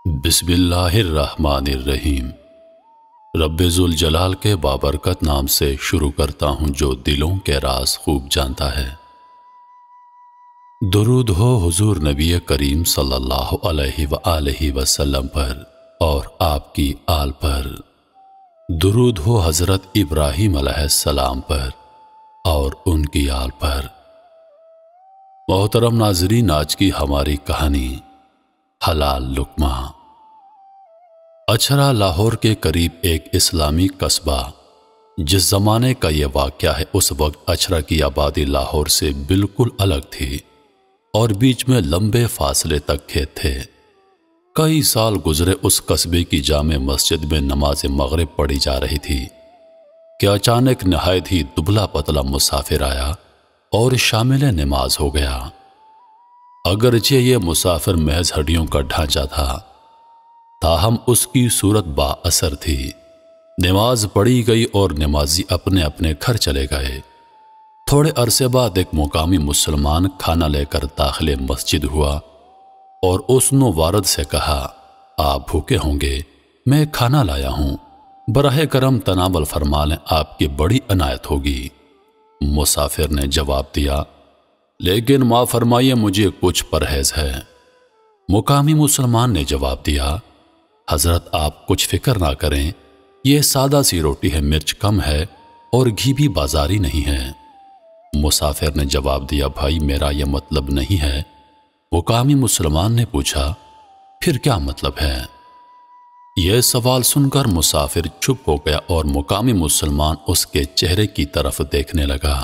بسم اللہ الرحمن الرحیم۔ رب ذوالجلال کے بابرکت نام سے شروع کرتا ہوں جو دلوں کے راز خوب جانتا ہے۔ درود ہو حضور نبی کریم صلی اللہ علیہ وآلہ وسلم پر اور آپ کی آل پر۔ درود ہو حضرت ابراہیم علیہ السلام پر اور ان کی آل پر۔ محترم ناظرین، آج کی ہماری کہانی حلال لقمہ۔ اچھرا لاہور کے قریب ایک اسلامی قصبہ۔ جس زمانے کا یہ واقعہ ہے اس وقت اچھرا کی آبادی لاہور سے بالکل الگ تھی اور بیچ میں لمبے فاصلے تک کھیت تھے۔ کئی سال گزرے اس قصبے کی جامع مسجد میں نماز مغرب پڑھی جا رہی تھی کہ اچانک نہایت ہی دبلا پتلا مسافر آیا اور شامل نماز ہو گیا۔ اگرچہ یہ مسافر محض ہڈیوں کا ڈھانچہ تھا، تاہم اس کی صورت با اثر تھی۔ نماز پڑھی گئی اور نمازی اپنے اپنے گھر چلے گئے۔ تھوڑے عرصے بعد ایک مقامی مسلمان کھانا لے کر داخل مسجد ہوا اور اس نے وارد سے کہا، آپ بھوکے ہوں گے، میں کھانا لایا ہوں، براہ کرم تناول فرما لیں، آپ کی بڑی عنایت ہوگی۔ مسافر نے جواب دیا، لیکن معاف فرمائیے مجھے کچھ پرہیز ہے۔ مقامی مسلمان نے جواب دیا، حضرت آپ کچھ فکر نہ کریں، یہ سادہ سی روٹی ہے، مرچ کم ہے اور گھی بھی بازاری نہیں ہے۔ مسافر نے جواب دیا، بھائی میرا یہ مطلب نہیں ہے۔ مقامی مسلمان نے پوچھا، پھر کیا مطلب ہے؟ یہ سوال سن کر مسافر چپ ہو گیا اور مقامی مسلمان اس کے چہرے کی طرف دیکھنے لگا۔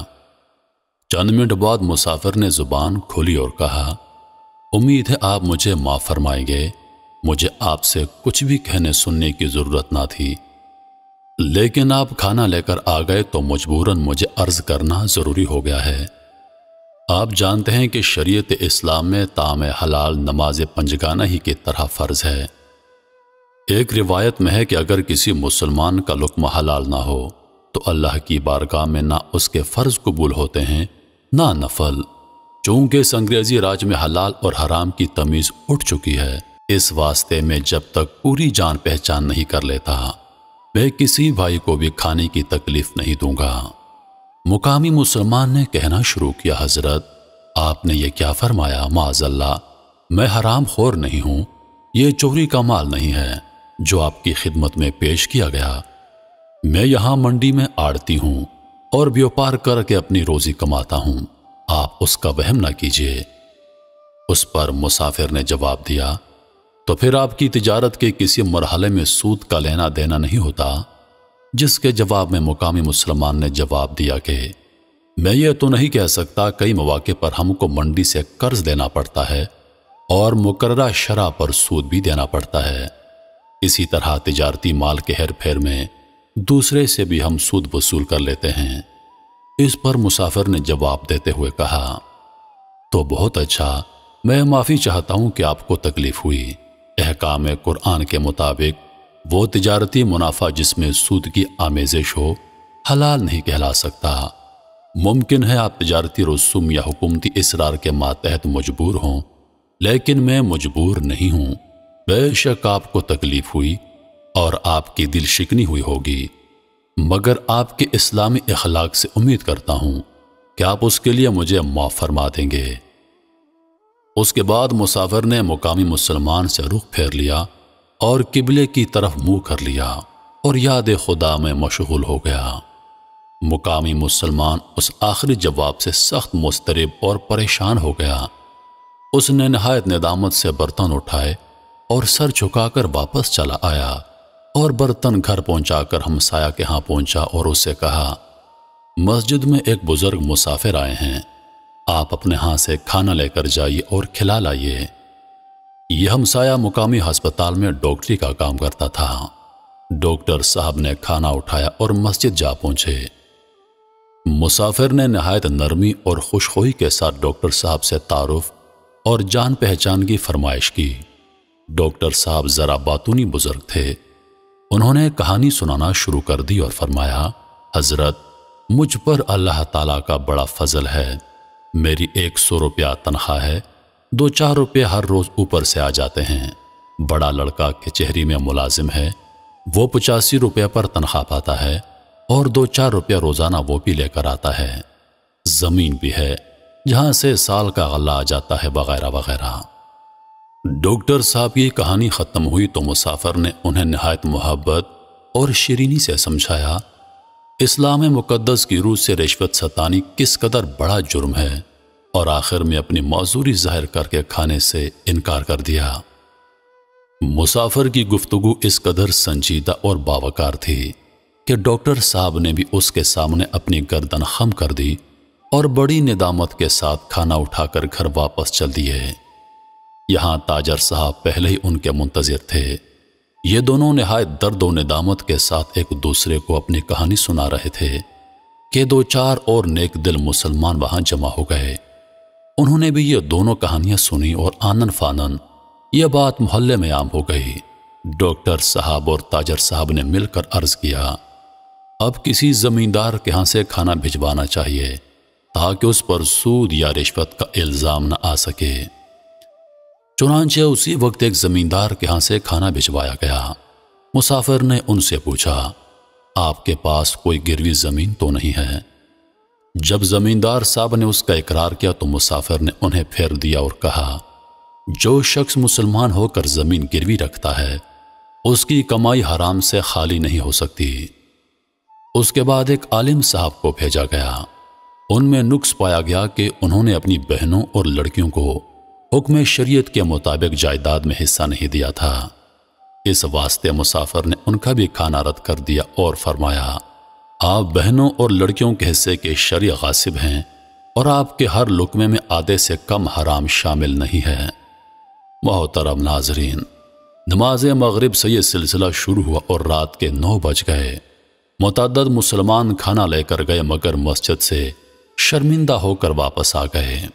چند منٹ بعد مسافر نے زبان کھولی اور کہا، امید ہے آپ مجھے معاف فرمائیں گے، مجھے آپ سے کچھ بھی کہنے سننے کی ضرورت نہ تھی، لیکن آپ کھانا لے کر آ گئے تو مجبوراً مجھے عرض کرنا ضروری ہو گیا ہے۔ آپ جانتے ہیں کہ شریعت اسلام میں طعام حلال نماز پنجگانہ ہی کی طرح فرض ہے۔ ایک روایت میں ہے کہ اگر کسی مسلمان کا لقمہ حلال نہ ہو تو اللہ کی بارگاہ میں نہ اس کے فرض قبول ہوتے ہیں نہ نفل، چونکہ اس انگریزی راج میں حلال اور حرام کی تمیز اٹھ چکی ہے۔ اس واسطے میں جب تک پوری جان پہچان نہیں کر لیتا، میں کسی بھائی کو بھی کھانے کی تکلیف نہیں دوں گا۔ مقامی مسلمان نے کہنا شروع کیا، حضرت آپ نے یہ کیا فرمایا؟ معاذ اللہ، میں حرام خور نہیں ہوں، یہ چوری کا مال نہیں ہے جو آپ کی خدمت میں پیش کیا گیا۔ میں یہاں منڈی میں آڑتی ہوں اور بیوپار کر کے اپنی روزی کماتا ہوں، آپ اس کا وہم نہ کیجیے۔ اس پر مسافر نے جواب دیا، تو پھر آپ کی تجارت کے کسی مرحلے میں سود کا لینا دینا نہیں ہوتا؟ جس کے جواب میں مقامی مسلمان نے جواب دیا کہ میں یہ تو نہیں کہہ سکتا، کئی مواقع پر ہم کو منڈی سے قرض دینا پڑتا ہے اور مقررہ شرح پر سود بھی دینا پڑتا ہے، اسی طرح تجارتی مال کے ہیر پھیر میں دوسرے سے بھی ہم سود وصول کر لیتے ہیں۔ اس پر مسافر نے جواب دیتے ہوئے کہا، تو بہت اچھا، میں معافی چاہتا ہوں کہ آپ کو تکلیف ہوئی۔ احکام قرآن کے مطابق وہ تجارتی منافع جس میں سود کی آمیزش ہو حلال نہیں کہلا سکتا۔ ممکن ہے آپ تجارتی رسوم یا حکومتی اصرار کے ماتحت مجبور ہوں، لیکن میں مجبور نہیں ہوں۔ بے شک آپ کو تکلیف ہوئی اور آپ کی دل شکنی ہوئی ہوگی، مگر آپ کے اسلامی اخلاق سے امید کرتا ہوں کہ آپ اس کے لیے مجھے معاف فرما دیں گے۔ اس کے بعد مسافر نے مقامی مسلمان سے رخ پھیر لیا اور قبلے کی طرف منہ کر لیا اور یاد خدا میں مشغول ہو گیا۔ مقامی مسلمان اس آخری جواب سے سخت مضطرب اور پریشان ہو گیا۔ اس نے نہایت ندامت سے برتن اٹھائے اور سر جھکا کر واپس چلا آیا اور برتن گھر پہنچا کر ہمسایہ کے ہاں پہنچا اور اس سے کہا، مسجد میں ایک بزرگ مسافر آئے ہیں، آپ اپنے ہاں سے کھانا لے کر جائیے اور کھلا لائیے۔ یہ ہمسایہ مقامی ہسپتال میں ڈاکٹری کا کام کرتا تھا۔ ڈاکٹر صاحب نے کھانا اٹھایا اور مسجد جا پہنچے۔ مسافر نے نہایت نرمی اور خوشخوئی کے ساتھ ڈاکٹر صاحب سے تعارف اور جان پہچان کی فرمائش کی۔ ڈاکٹر صاحب ذرا باتونی بزرگ تھے۔ انہوں نے کہانی سنانا شروع کر دی اور فرمایا، حضرت مجھ پر اللہ تعالیٰ کا بڑا فضل ہے، میری 100 روپیہ تنخواہ ہے، 2-4 روپے ہر روز اوپر سے آ جاتے ہیں۔ بڑا لڑکا کچہری میں ملازم ہے، وہ 85 روپے پر تنخواہ پاتا ہے اور 2-4 روپے روزانہ وہ بھی لے کر آتا ہے۔ زمین بھی ہے جہاں سے سال کا غلہ آ جاتا ہے، وغیرہ وغیرہ۔ ڈاکٹر صاحب کی کہانی ختم ہوئی تو مسافر نے انہیں نہایت محبت اور شیرینی سے سمجھایا اسلام مقدس کی روح سے رشوت ستانی کس قدر بڑا جرم ہے، اور آخر میں اپنی معذوری ظاہر کر کے کھانے سے انکار کر دیا۔ مسافر کی گفتگو اس قدر سنجیدہ اور باوقار تھی کہ ڈاکٹر صاحب نے بھی اس کے سامنے اپنی گردن خم کر دی اور بڑی ندامت کے ساتھ کھانا اٹھا کر گھر واپس چل دیے۔ یہاں تاجر صاحب پہلے ہی ان کے منتظر تھے۔ یہ دونوں نہایت درد و ندامت کے ساتھ ایک دوسرے کو اپنی کہانی سنا رہے تھے کہ 2-4 اور نیک دل مسلمان وہاں جمع ہو گئے۔ انہوں نے بھی یہ دونوں کہانیاں سنی اور آنن فانن یہ بات محلے میں عام ہو گئی۔ ڈاکٹر صاحب اور تاجر صاحب نے مل کر عرض کیا، اب کسی زمیندار کے ہاں سے کھانا بھجوانا چاہیے تاکہ اس پر سود یا رشوت کا الزام نہ آ سکے۔ چنانچہ اسی وقت ایک زمیندار کے ہاں سے کھانا بھجوایا گیا۔ مسافر نے ان سے پوچھا، آپ کے پاس کوئی گروی زمین تو نہیں ہے؟ جب زمیندار صاحب نے اس کا اقرار کیا تو مسافر نے انہیں پھیر دیا اور کہا، جو شخص مسلمان ہو کر زمین گروی رکھتا ہے اس کی کمائی حرام سے خالی نہیں ہو سکتی۔ اس کے بعد ایک عالم صاحب کو بھیجا گیا۔ ان میں نقص پایا گیا کہ انہوں نے اپنی بہنوں اور لڑکیوں کو حکم شریعت کے مطابق جائیداد میں حصہ نہیں دیا تھا۔ اس واسطے مسافر نے ان کا بھی کھانا رد کر دیا اور فرمایا، آپ بہنوں اور لڑکیوں کے حصے کے شرعی غاصب ہیں اور آپ کے ہر لقمے میں آدھے سے کم حرام شامل نہیں ہے۔ محترم ناظرین، نماز مغرب سے یہ سلسلہ شروع ہوا اور رات کے 9 بج گئے۔ متعدد مسلمان کھانا لے کر گئے مگر مسجد سے شرمندہ ہو کر واپس آ گئے۔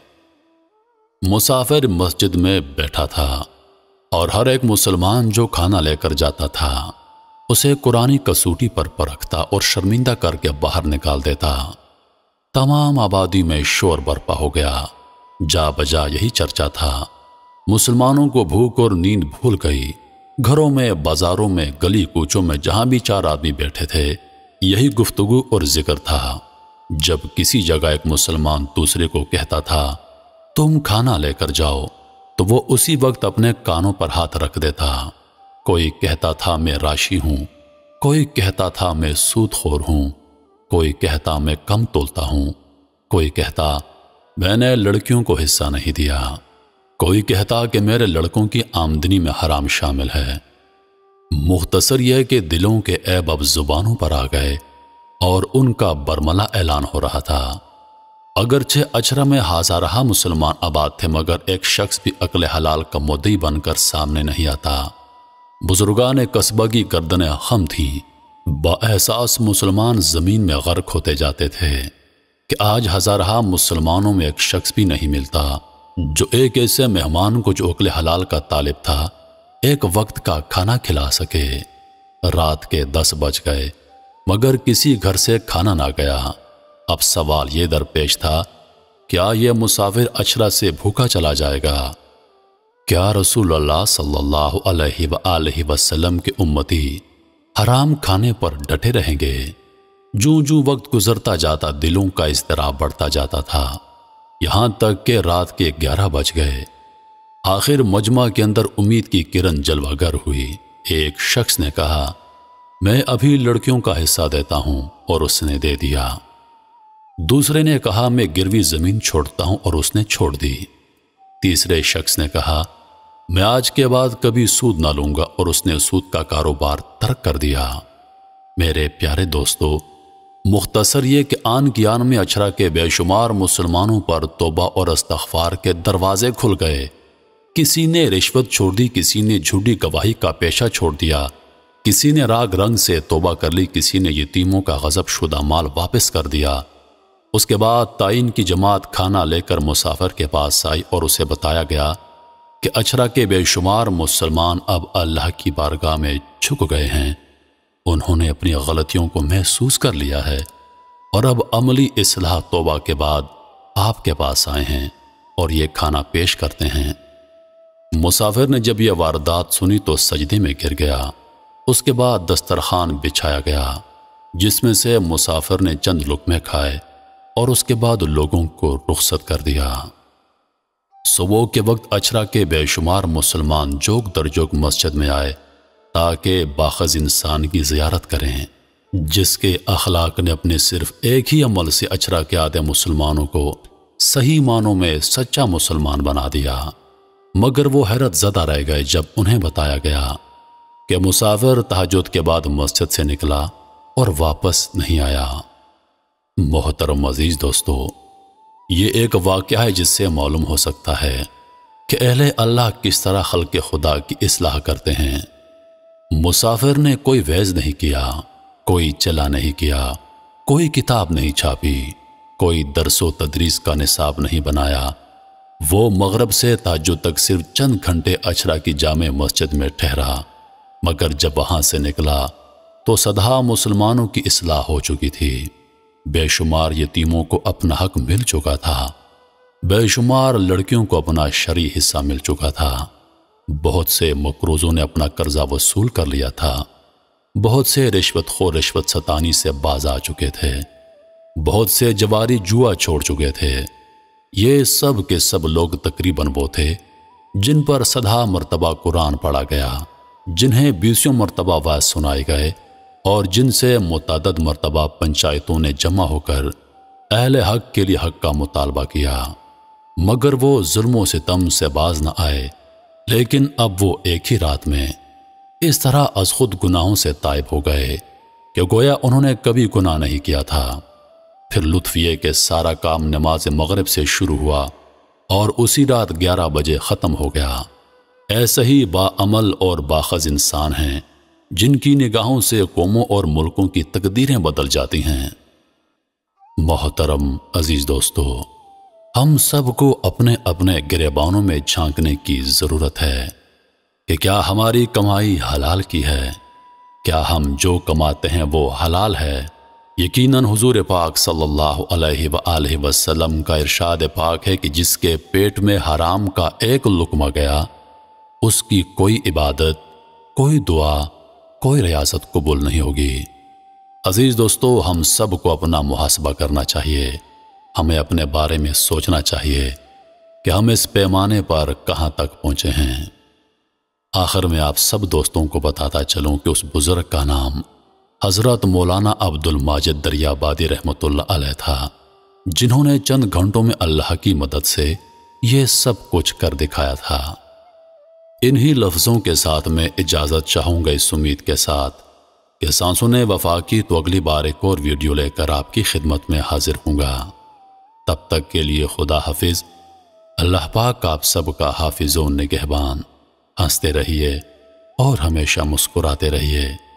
مسافر مسجد میں بیٹھا تھا اور ہر ایک مسلمان جو کھانا لے کر جاتا تھا اسے قرآنی کسوٹی پر پرکھتا اور شرمندہ کر کے باہر نکال دیتا۔ تمام آبادی میں شور برپا ہو گیا۔ جا بجا یہی چرچا تھا۔ مسلمانوں کو بھوک اور نیند بھول گئی۔ گھروں میں، بازاروں میں، گلی کوچوں میں جہاں بھی 4 آدمی بیٹھے تھے یہی گفتگو اور ذکر تھا۔ جب کسی جگہ ایک مسلمان دوسرے کو کہتا تھا تم کھانا لے کر جاؤ تو وہ اسی وقت اپنے کانوں پر ہاتھ رکھ دیتا۔ کوئی کہتا تھا میں راشی ہوں، کوئی کہتا تھا میں سود خور ہوں، کوئی کہتا میں کم تولتا ہوں، کوئی کہتا میں نے لڑکیوں کو حصہ نہیں دیا، کوئی کہتا کہ میرے لڑکوں کی آمدنی میں حرام شامل ہے۔ مختصر یہ کہ دلوں کے عیب اب زبانوں پر آ گئے اور ان کا برملا اعلان ہو رہا تھا۔ اگرچہ اچرا میں ہزارہ مسلمان آباد تھے مگر ایک شخص بھی عقل حلال کا مدعی بن کر سامنے نہیں آتا۔ بزرگان قصبہ کی گردنیں خم تھیں۔ با احساس مسلمان زمین میں غرق ہوتے جاتے تھے کہ آج ہزارہ مسلمانوں میں ایک شخص بھی نہیں ملتا جو ایک ایسے مہمان کو جو عقل حلال کا طالب تھا ایک وقت کا کھانا کھلا سکے۔ رات کے 10 بج گئے مگر کسی گھر سے کھانا نہ گیا۔ اب سوال یہ درپیش تھا، کیا یہ مسافر اچرا سے بھوکا چلا جائے گا؟ کیا رسول اللہ صلی اللہ علیہ وآلہ وسلم کے امتی حرام کھانے پر ڈٹے رہیں گے؟ جوں وقت گزرتا جاتا دلوں کا اضطراب بڑھتا جاتا تھا، یہاں تک کہ رات کے 11 بج گئے۔ آخر مجمع کے اندر امید کی کرن جلوہ گر ہوئی۔ ایک شخص نے کہا، میں ابھی لڑکیوں کا حصہ دیتا ہوں، اور اس نے دے دیا۔ دوسرے نے کہا، میں گروی زمین چھوڑتا ہوں، اور اس نے چھوڑ دی۔ تیسرے شخص نے کہا، میں آج کے بعد کبھی سود نہ لوں گا، اور اس نے سود کا کاروبار ترک کر دیا۔ میرے پیارے دوستو، مختصر یہ کہ آن کی آن میں اچھرا کے بے شمار مسلمانوں پر توبہ اور استغفار کے دروازے کھل گئے۔ کسی نے رشوت چھوڑ دی، کسی نے جھوٹی گواہی کا پیشہ چھوڑ دیا، کسی نے راگ رنگ سے توبہ کر لی، کسی نے یتیموں کا غصب شدہ مال واپس کر دیا۔ اس کے بعد تعین کی جماعت کھانا لے کر مسافر کے پاس آئی اور اسے بتایا گیا کہ اچھرا کے بے شمار مسلمان اب اللہ کی بارگاہ میں جھک گئے ہیں۔ انہوں نے اپنی غلطیوں کو محسوس کر لیا ہے اور اب عملی اصلاح توبہ کے بعد آپ کے پاس آئے ہیں اور یہ کھانا پیش کرتے ہیں۔ مسافر نے جب یہ واردات سنی تو سجدے میں گر گیا۔ اس کے بعد دسترخوان بچھایا گیا جس میں سے مسافر نے چند لقمے کھائے اور اس کے بعد لوگوں کو رخصت کر دیا۔ صبح کے وقت اچھرا کے بے شمار مسلمان جوگ در جوگ مسجد میں آئے تاکہ باخز انسان کی زیارت کریں جس کے اخلاق نے اپنے صرف ایک ہی عمل سے اچھرا کے آدھے مسلمانوں کو صحیح معنوں میں سچا مسلمان بنا دیا۔ مگر وہ حیرت زدہ رہ گئے جب انہیں بتایا گیا کہ مسافر تہجد کے بعد مسجد سے نکلا اور واپس نہیں آیا۔ محترم عزیز دوستو، یہ ایک واقعہ ہے جس سے معلوم ہو سکتا ہے کہ اہل اللہ کس طرح خلق خدا کی اصلاح کرتے ہیں۔ مسافر نے کوئی وعظ نہیں کیا، کوئی چلا نہیں کیا، کوئی کتاب نہیں چھاپی، کوئی درس و تدریس کا نصاب نہیں بنایا۔ وہ مغرب سے تہجد تک صرف چند گھنٹے اچھرا کی جامع مسجد میں ٹھہرا، مگر جب وہاں سے نکلا تو صدہا مسلمانوں کی اصلاح ہو چکی تھی۔ بے شمار یتیموں کو اپنا حق مل چکا تھا، بے شمار لڑکیوں کو اپنا شرعی حصہ مل چکا تھا، بہت سے مقروضوں نے اپنا قرضہ وصول کر لیا تھا، بہت سے رشوت خور رشوت ستانی سے باز آ چکے تھے، بہت سے جواری جوا چھوڑ چکے تھے۔ یہ سب کے سب لوگ تقریباً وہ تھے جن پر صدہا مرتبہ قرآن پڑھا گیا، جنہیں 20 مرتبہ وعظ سنائے گئے اور جن سے متعدد مرتبہ پنچایتوں نے جمع ہو کر اہل حق کے لیے حق کا مطالبہ کیا، مگر وہ ظلم و ستم سے باز نہ آئے۔ لیکن اب وہ ایک ہی رات میں اس طرح از خود گناہوں سے تائب ہو گئے کہ گویا انہوں نے کبھی گناہ نہیں کیا تھا۔ پھر لطف یہ کہ سارا کام نماز مغرب سے شروع ہوا اور اسی رات 11 بجے ختم ہو گیا۔ ایسے ہی باعمل اور باخز انسان ہیں جن کی نگاہوں سے قوموں اور ملکوں کی تقدیریں بدل جاتی ہیں۔ محترم عزیز دوستو، ہم سب کو اپنے اپنے گریبانوں میں جھانکنے کی ضرورت ہے کہ کیا ہماری کمائی حلال کی ہے؟ کیا ہم جو کماتے ہیں وہ حلال ہے؟ یقیناً حضور پاک صلی اللہ علیہ وآلہ وسلم کا ارشاد پاک ہے کہ جس کے پیٹ میں حرام کا ایک لقمہ گیا اس کی کوئی عبادت، کوئی دعا، کوئی ریاست قبول نہیں ہوگی۔ عزیز دوستو، ہم سب کو اپنا محاسبہ کرنا چاہیے، ہمیں اپنے بارے میں سوچنا چاہیے کہ ہم اس پیمانے پر کہاں تک پہنچے ہیں۔ آخر میں آپ سب دوستوں کو بتاتا چلوں کہ اس بزرگ کا نام حضرت مولانا عبد الماجد دریابادی رحمۃ اللہ علیہ تھا، جنہوں نے چند گھنٹوں میں اللہ کی مدد سے یہ سب کچھ کر دکھایا تھا۔ انہی لفظوں کے ساتھ میں اجازت چاہوں گا، اس امید کے ساتھ کہ سانسوں وفا کی تو اگلی بار ایک اور ویڈیو لے کر آپ کی خدمت میں حاضر ہوں گا۔ تب تک کے لیے خدا حافظ۔ اللہ پاک آپ سب کا حافظ و نگہبان۔ ہنستے رہیے اور ہمیشہ مسکراتے رہیے۔